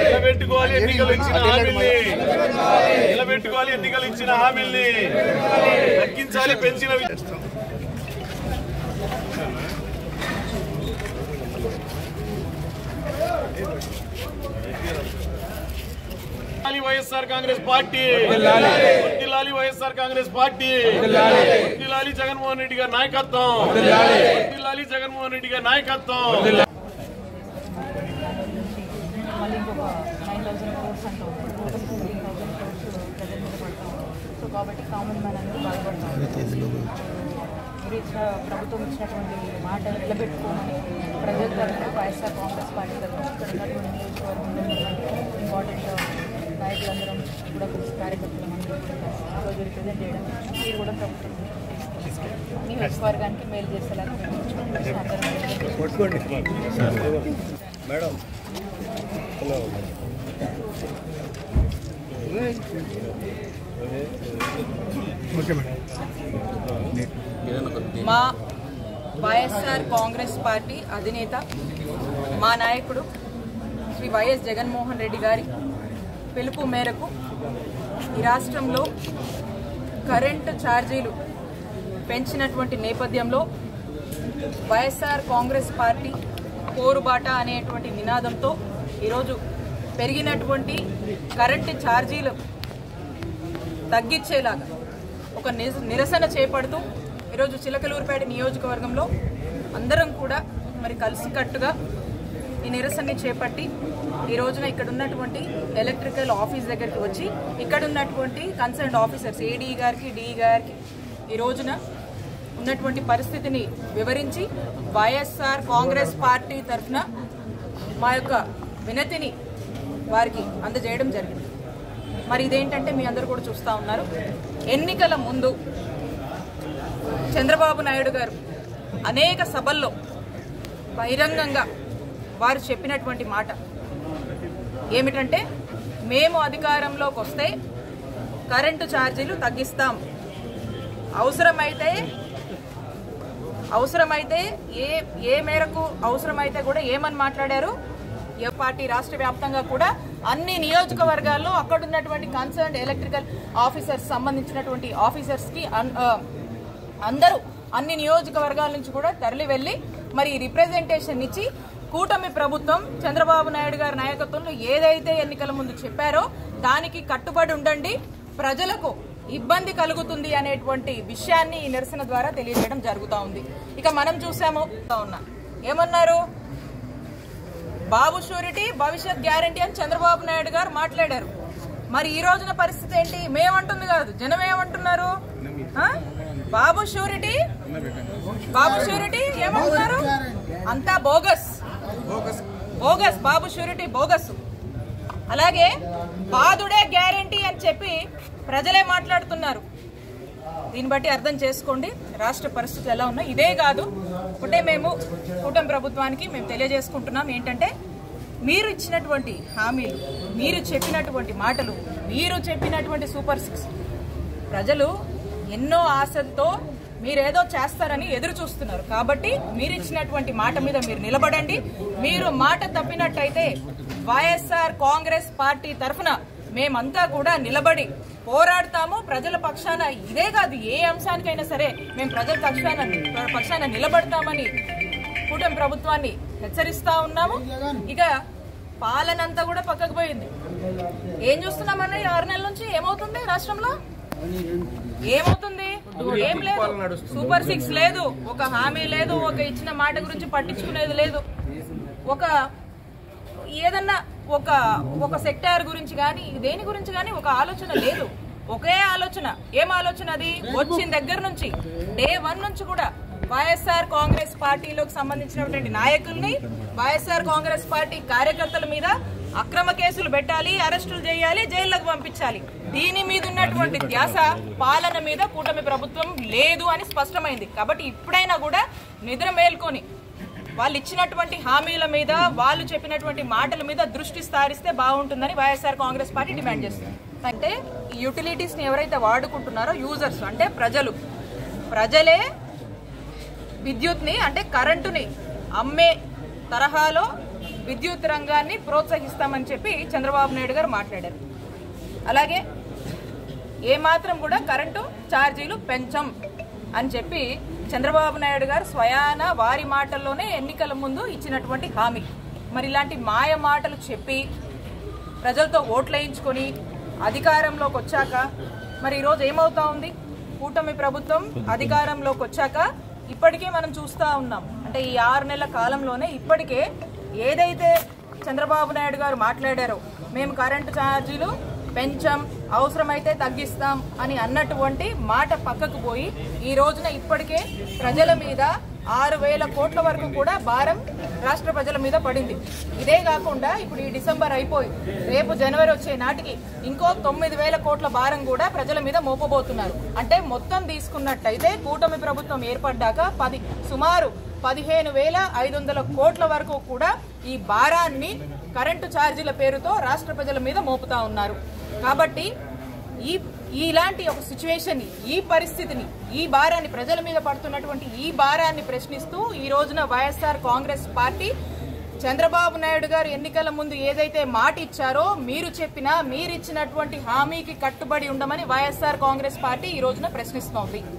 నిలబెట్టుకోవాలి ఎన్నికలు ఇచ్చిన హామీల్ని తగ్గించాలి పెంచిన వైఎస్ఆర్ కాంగ్రెస్ పార్టీ వర్ధిల్లాలి వైఎస్ఆర్ కాంగ్రెస్ పార్టీ వర్ధిల్లాలి జగన్మోహన్ రెడ్డి గారి నాయకత్వం వర్ధిల్లాలి జగన్మోహన్ రెడ్డి గారి నాయకత్వం కాబట్టి కామన్ మ్యాన్ అనేది బాధపడతారు. ప్రభుత్వం ఇచ్చినటువంటి మాట నిలబెట్టుకోమని ప్రజల తరఫున వైఎస్ఆర్ కాంగ్రెస్ పార్టీ తరఫున ఇక్కడ ఉన్నటువంటి నియోజకవర్గంలో ఇంపార్టెంట్ నాయకులందరం కూడా కలిసి కార్యకర్తలందరూ ఈరోజు రిప్రజెంట్ చేయడం మీరు కూడా ప్రభుత్వం నియోజకవర్గానికి మేలు చేసేలాగా మా వైఎస్ఆర్ కాంగ్రెస్ పార్టీ అధినేత మా నాయకుడు శ్రీ వైఎస్ జగన్మోహన్ రెడ్డి గారి పిలుపు మేరకు ఈ రాష్ట్రంలో కరెంటు ఛార్జీలు పెంచినటువంటి నేపథ్యంలో వైఎస్ఆర్ కాంగ్రెస్ పార్టీ పోరుబాట అనేటువంటి నినాదంతో ఈరోజు పెరిగినటువంటి కరెంటు ఛార్జీలు తగ్గించేలాగా ఒక నిరసన చేపడుతూ ఈరోజు చిలకలూరుపేట నియోజకవర్గంలో అందరం కూడా మరి కలిసికట్టుగా ఈ నిరసనని చేపట్టి ఈ రోజున ఇక్కడ ఉన్నటువంటి ఎలక్ట్రికల్ ఆఫీస్ దగ్గరికి వచ్చి ఇక్కడ ఉన్నటువంటి కన్సర్న్ ఆఫీసర్స్ ఏడీ గారికి డిఈ గారికి ఈ రోజున ఉన్నటువంటి పరిస్థితిని వివరించి వైఎస్ఆర్ కాంగ్రెస్ పార్టీ తరఫున మా యొక్క వినతిని వారికి అందజేయడం జరిగింది. మరి ఇదేంటంటే మీ అందరూ కూడా చూస్తూ ఉన్నారు, ఎన్నికల ముందు చంద్రబాబు నాయుడు గారు అనేక సభల్లో బహిరంగంగా వారు చెప్పినటువంటి మాట ఏమిటంటే మేము అధికారంలోకి వస్తే కరెంటు ఛార్జీలు తగ్గిస్తాం, అవసరమైతే ఏ మేరకు అవసరమైతే కూడా ఏమని మాట్లాడారు. ఏ పార్టీ రాష్ట్ర వ్యాప్తంగా కూడా అన్ని నియోజకవర్గాల్లో అక్కడ ఉన్నటువంటి కన్సర్న్ ఎలక్ట్రికల్ ఆఫీసర్స్ సంబంధించినటువంటి ఆఫీసర్స్కి అందరూ అన్ని నియోజకవర్గాల నుంచి కూడా తరలి వెళ్ళి మరి రిప్రజెంటేషన్ ఇచ్చి కూటమి ప్రభుత్వం చంద్రబాబు నాయుడు గారి నాయకత్వంలో ఏదైతే ఎన్నికల ముందు చెప్పారో దానికి కట్టుబడి ఉండండి, ప్రజలకు ఇబ్బంది కలుగుతుంది అనేటువంటి విషయాన్ని ఈ నిరసన ద్వారా తెలియజేయడం జరుగుతూ ఉంది. ఇక మనం చూసాము ఏమన్నారు, బాబు షూరిటీ భవిష్యత్ గ్యారంటీ అని చంద్రబాబు నాయుడు గారు మాట్లాడారు. మరి ఈ రోజున పరిస్థితి ఏంటి? మేమంటుంది కాదు, జనం ఏమంటున్నారు, బాబు షూరిటీ ఏమంటున్నారు, అంతా బోగస్, బాబు షూరిటీ బోగస్. అలాగే బాదుడే గ్యారంటీ అని చెప్పి ప్రజలే మాట్లాడుతున్నారు. దీన్ని బట్టి అర్థం చేసుకోండి రాష్ట్ర పరిస్థితులు ఎలా ఉన్నాయి. ఇదే కాదు, ఒకటే మేము కూటమి ప్రభుత్వానికి మేము తెలియజేసుకుంటున్నాం ఏంటంటే, మీరు ఇచ్చినటువంటి హామీలు, మీరు చెప్పినటువంటి మాటలు, మీరు చెప్పినటువంటి సూపర్ 6 ప్రజలు ఎన్నో ఆశలతో మీరేదో చేస్తారని ఎదురు చూస్తున్నారు. కాబట్టి మీరు ఇచ్చినటువంటి మాట మీద మీరు నిలబడండి. మీరు మాట తప్పినట్టయితే వైఎస్ఆర్ కాంగ్రెస్ పార్టీ తరఫున మేమంతా కూడా నిలబడి పోరాడతాము ప్రజల పక్షాన. ఇదే కాదు, ఏ అంశానికైనా సరే మేము ప్రజల పక్షాన నిలబడతామని కూటమి ప్రభుత్వాన్ని హెచ్చరిస్తా ఉన్నాము. ఇక పాలనంతా కూడా పక్కకు పోయింది. ఏం చూస్తున్నామన్న ఈ 6 నెలల నుంచి ఏమవుతుంది రాష్ట్రంలో? ఏమవుతుంది? ఏం లేదు, సూపర్ 6 లేదు, ఒక హామీ లేదు, ఒక ఇచ్చిన మాట గురించి పట్టించుకునేది లేదు, ఒక ఏదన్నా ఒక సెక్టార్ గురించి కానీ దేని గురించి కానీ ఒక ఆలోచన లేదు. ఒకే ఆలోచన. ఏం ఆలోచన అది? వచ్చిన దగ్గర నుంచి డే 1 నుంచి కూడా వైఎస్ఆర్ కాంగ్రెస్ పార్టీలోకి సంబంధించినటువంటి నాయకుల్ని, వైఎస్ఆర్ కాంగ్రెస్ పార్టీ కార్యకర్తల మీద అక్రమ కేసులు పెట్టాలి, అరెస్టులు చేయాలి, జైళ్లకు పంపించాలి. దీని మీద ఉన్నటువంటి ధ్యాస పాలన మీద కూటమి ప్రభుత్వం లేదు అని స్పష్టమైంది. కాబట్టి ఇప్పుడైనా కూడా నిద్ర మేల్కొని వాళ్ళు ఇచ్చినటువంటి హామీల మీద, వాళ్ళు చెప్పినటువంటి మాటల మీద దృష్టి సారిస్తే బాగుంటుందని వైఎస్ఆర్ కాంగ్రెస్ పార్టీ డిమాండ్ చేస్తుంది. అంటే ఈ యూటిలిటీస్ ని ఎవరైతే వాడుకుంటున్నారో యూజర్స్ అంటే ప్రజలే విద్యుత్ ని అంటే కరెంటుని అమ్మే తరహాలో విద్యుత్ రంగాన్ని ప్రోత్సహిస్తామని చెప్పి చంద్రబాబు నాయుడు గారు మాట్లాడారు. అలాగే ఏమాత్రం కూడా కరెంటు ఛార్జీలు పెంచం అని చెప్పి చంద్రబాబు నాయుడు గారు స్వయాన వారి మాటల్లోనే ఎన్నికల ముందు ఇచ్చినటువంటి హామీ. మరి ఇలాంటి మాయ మాటలు చెప్పి ప్రజలతో ఓట్లేయించుకొని అధికారంలోకి వచ్చాక మరి ఈరోజు ఏమవుతా ఉంది? కూటమి ప్రభుత్వం అధికారంలోకి వచ్చాక ఇప్పటికే మనం చూస్తూ ఉన్నాం. అంటే ఈ 6 నెలల కాలంలోనే ఇప్పటికే ఏదైతే చంద్రబాబు నాయుడు గారు మాట్లాడారో, మేము కరెంటు ఛార్జీలు పెంచం, అవసరమైతే తగ్గిస్తాం అని అన్నటువంటి మాట పక్కకు పోయి ఈ రోజున ఇప్పటికే ప్రజల మీద 6,000 కోట్ల వరకు కూడా భారం రాష్ట్ర ప్రజల మీద పడింది. ఇదే కాకుండా ఇప్పుడు ఈ డిసెంబర్ అయిపోయి రేపు జనవరి వచ్చే నాటికి ఇంకో 9,000 కోట్ల భారం కూడా ప్రజల మీద మోపబోతున్నారు. అంటే మొత్తం తీసుకున్నట్టయితే కూటమి ప్రభుత్వం ఏర్పడ్డాక సుమారు 15,500 కోట్ల వరకు కూడా ఈ భారాన్ని కరెంటు ఛార్జీల పేరుతో రాష్ట్ర ప్రజల మీద మోపుతా ఉన్నారు. కాబట్టి ఇలాంటి ఒక సిచ్యువేషన్, ఈ పరిస్థితిని, ఈ భారాన్ని, ప్రజల మీద పడుతున్నటువంటి ఈ భారాన్ని ప్రశ్నిస్తూ ఈ రోజున వైఎస్ఆర్ కాంగ్రెస్ పార్టీ చంద్రబాబు నాయుడు గారు ఎన్నికల ముందు ఏదైతే మాట ఇచ్చారో, మీరిచ్చినటువంటి హామీకి కట్టుబడి ఉండమని వైఎస్ఆర్ కాంగ్రెస్ పార్టీ ఈ రోజున ప్రశ్నిస్తోంది.